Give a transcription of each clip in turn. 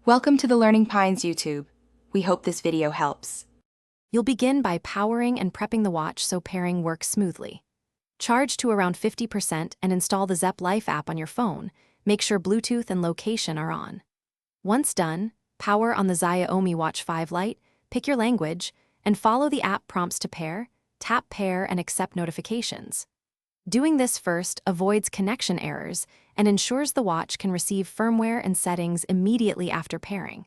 Welcome to the Learning Pines YouTube. We hope this video helps. You'll begin by powering and prepping the watch so pairing works smoothly. Charge to around 50% and install the Zepp Life app on your phone. Make sure Bluetooth and location are on. Once done, power on the Xiaomi Watch 5 Lite, pick your language, and follow the app prompts to pair, tap pair and accept notifications. Doing this first avoids connection errors and ensures the watch can receive firmware and settings immediately after pairing.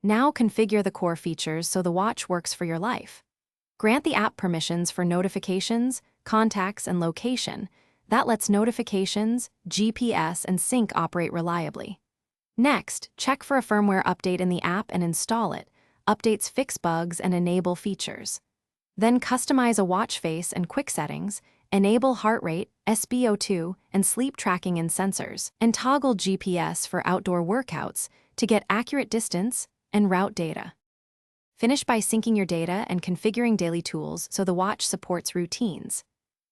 Now configure the core features so the watch works for your life. Grant the app permissions for notifications, contacts, and location. That lets notifications, GPS, and sync operate reliably. Next, check for a firmware update in the app and install it. Updates fix bugs and enable features. Then customize a watch face and quick settings, enable heart rate, SpO2, and sleep tracking in sensors, and toggle GPS for outdoor workouts to get accurate distance and route data. Finish by syncing your data and configuring daily tools so the watch supports routines.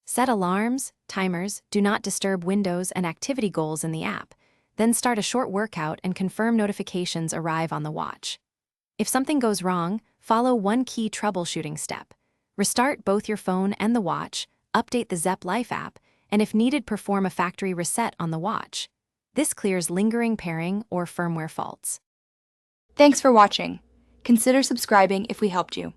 Set alarms, timers, do not disturb windows, and activity goals in the app. Then start a short workout and confirm notifications arrive on the watch. If something goes wrong, follow one key troubleshooting step. Restart both your phone and the watch, update the Zepp Life app, and if needed, perform a factory reset on the watch. This clears lingering pairing or firmware faults. Thanks for watching. Consider subscribing if we helped you.